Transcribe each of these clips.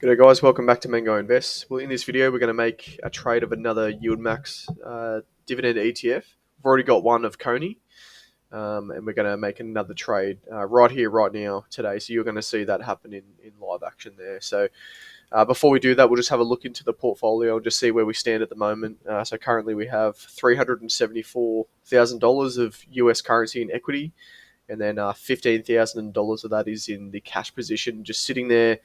G'day guys, welcome back to Mango Invest. Well, in this video, we're going to make a trade of another YIELDMAX dividend ETF. We've already got one of Coney, and we're going to make another trade right here, right now, today. So you're going to see that happen in live action there. So before we do that, we'll just have a look into the portfolio and just see where we stand at the moment. So currently we have $374,000 of US currency in equity, and then $15,000 of that is in the cash position, just sitting there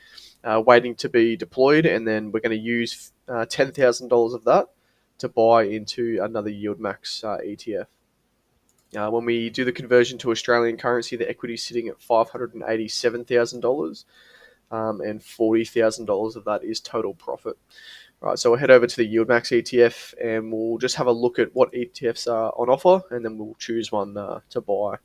waiting to be deployed. And then we're going to use $10,000 of that to buy into another YIELDMAX ETF. When we do the conversion to Australian currency, the equity is sitting at $587,000, and $40,000 of that is total profit. All right, so we'll head over to the YIELDMAX ETF and we'll just have a look at what ETFs are on offer, and then we'll choose one to buy.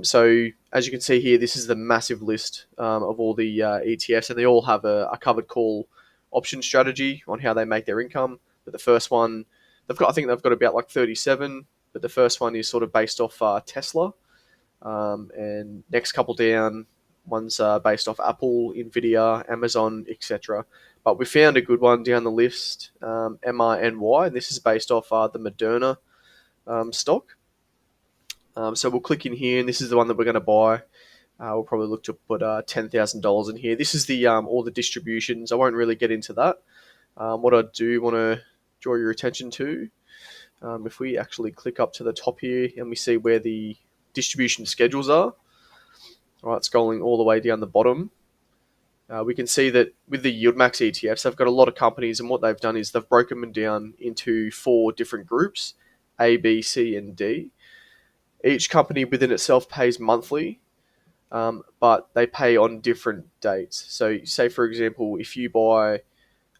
So as you can see here, this is the massive list of all the ETFs, and they all have a covered call option strategy on how they make their income. But the first one, I think they've got about like 37, but the first one is sort of based off Tesla, and next couple down, one's based off Apple, Nvidia, Amazon, etc. But we found a good one down the list, MRNY, and this is based off the Moderna stock. So we'll click in here, and this is the one that we're going to buy. We'll probably look to put $10,000 in here. This is the all the distributions. I won't really get into that. What I do want to draw your attention to, if we actually click up to the top here and we see where the distribution schedules are, all right, scrolling all the way down the bottom, we can see that with the YIELDMAX ETFs, they've got a lot of companies, and what they've done is they've broken them down into 4 different groups: A, B, C, and D. Each company within itself pays monthly, but they pay on different dates. So say, for example, if you buy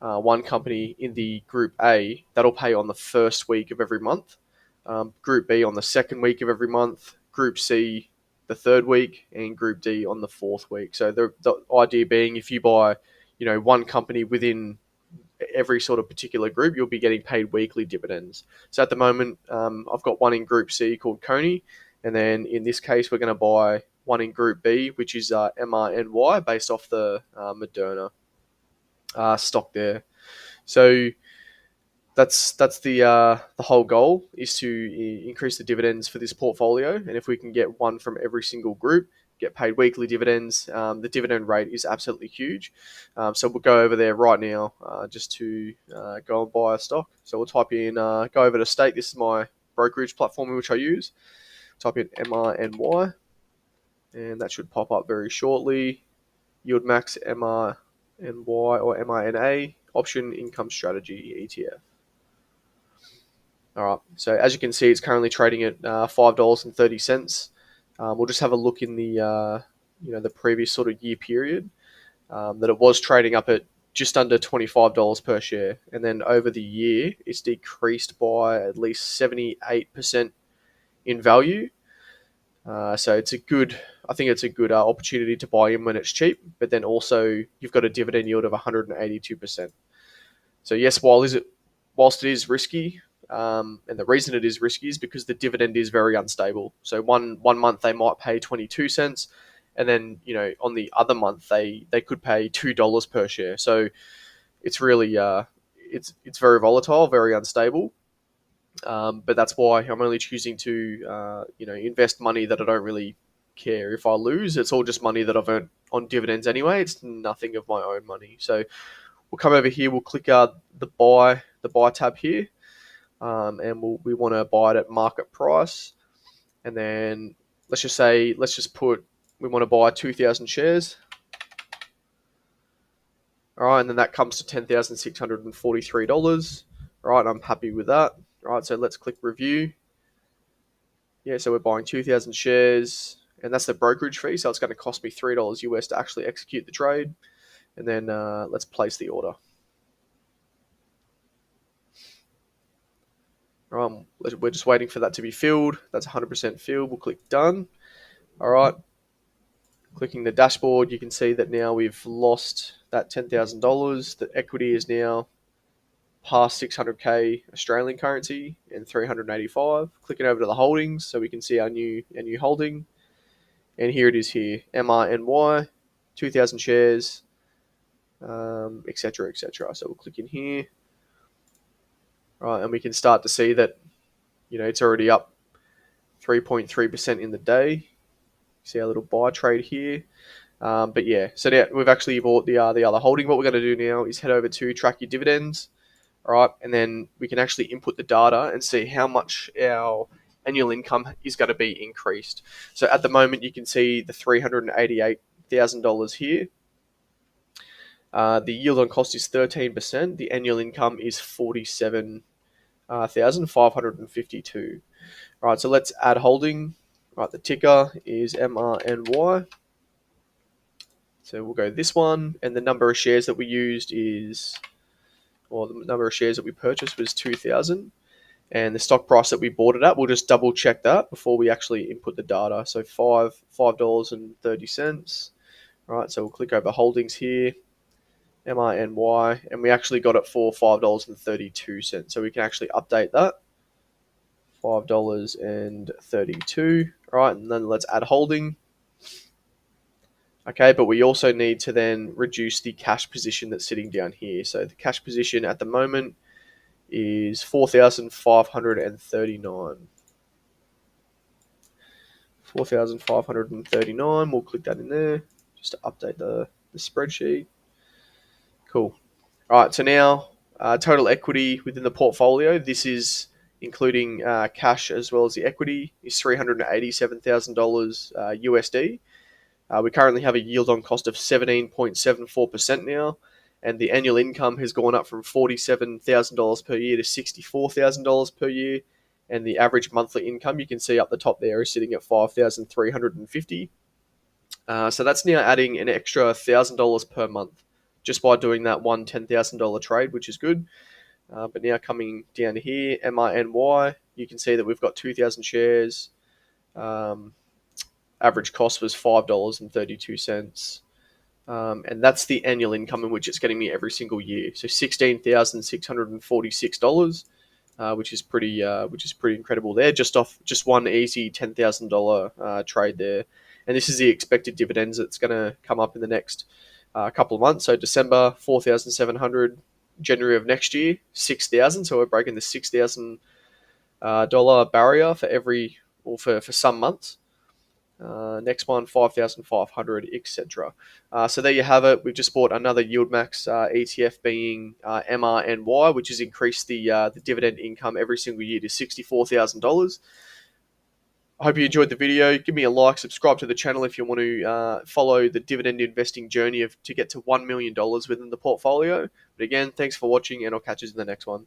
one company in the Group A, that'll pay on the first week of every month, Group B on the second week of every month, Group C the third week, and Group D on the fourth week. So the idea being, if you buy one company within every sort of particular group, you'll be getting paid weekly dividends. So at the moment, I've got one in Group C called Coney, and then in this case, we're going to buy one in Group B, which is MRNY, based off the Moderna stock there. So that's the whole goal, is to increase the dividends for this portfolio, and if we can get one from every single group, get paid weekly dividends, the dividend rate is absolutely huge. So we'll go over there right now just to go and buy a stock. So we'll type in, go over to Stake. This is my brokerage platform which I use. Type in MRNY, and that should pop up very shortly. YIELDMAX MRNY or MRNA Option Income Strategy ETF. All right, so as you can see, it's currently trading at $5.30. We'll just have a look in the the previous sort of year period, that it was trading up at just under $25 per share, and then over the year it's decreased by at least 78% in value. So it's a good, I think it's a good opportunity to buy in when it's cheap, but then also you've got a dividend yield of 182%. So yes, whilst it is risky, and the reason it is risky is because the dividend is very unstable. So one month they might pay 22 cents, and then on the other month they could pay $2 per share. So it's really it's very volatile, very unstable. But that's why I'm only choosing to invest money that I don't really care if I lose. It's all just money that I've earned on dividends anyway. It's nothing of my own money. So we'll come over here. We'll click the buy tab here, and we want to buy it at market price. And then let's just put we want to buy 2,000 shares. All right, and then that comes to $10,643. All right, I'm happy with that. All right, so let's click review. Yeah, so we're buying 2,000 shares, and that's the brokerage fee. So it's going to cost me $3 US to actually execute the trade. And then let's place the order. We're just waiting for that to be filled. That's 100% filled. We'll click done. All right. Clicking the dashboard, you can see that now we've lost that $10,000. The equity is now past 600k Australian currency and 385. Clicking over to the holdings so we can see our new holding. And here it is here, MRNY, 2,000 shares, etc., etc. So we'll click in here, right, and we can start to see that it's already up 3.3% in the day. See our little buy trade here. But yeah, so now we've actually bought the other holding. What we're going to do now is head over to track your dividends, all right, and then we can actually input the data and see how much our annual income is going to be increased. So at the moment, you can see the $388,000 here. The yield on cost is 13%. The annual income is 47,552. All right, so let's add holding. All right, the ticker is MRNY. So we'll go this one, and the number of shares that we used is, or the number of shares that we purchased was 2,000, and the stock price that we bought it at, we'll just double check that before we actually input the data. So $5.30. All right, so we'll click over holdings here, MRNY, and we actually got it for $5.32. So we can actually update that. $5.32. All right, and then let's add holding. Okay, but we also need to then reduce the cash position that's sitting down here. So the cash position at the moment is 4,539. 4,539. We'll click that in there just to update the spreadsheet. Cool. All right, so now total equity within the portfolio, this is including cash as well as the equity, is $387,000 USD. We currently have a yield on cost of 17.74% now, and the annual income has gone up from $47,000 per year to $64,000 per year, and the average monthly income, you can see up the top there, is sitting at $5,350. So that's now adding an extra $1,000 per month just by doing that one $10,000 trade, which is good. But now coming down here, MRNY, you can see that we've got 2,000 shares. Average cost was $5.32. And that's the annual income in which it's getting me every single year. So $16,646, which is pretty incredible there. Just one easy $10,000 trade there, and this is the expected dividends that's going to come up in the next couple of months. So December 4,700, January of next year 6,000. So we're breaking the $6,000 barrier for some months. Next one, 5,500, etc. So there you have it. We've just bought another YIELDMAX ETF, being MRNY, which has increased the dividend income every single year to $64,000. I hope you enjoyed the video. Give me a like, subscribe to the channel if you want to follow the dividend investing journey to get to $1 million within the portfolio. But again, thanks for watching, and I'll catch you in the next one.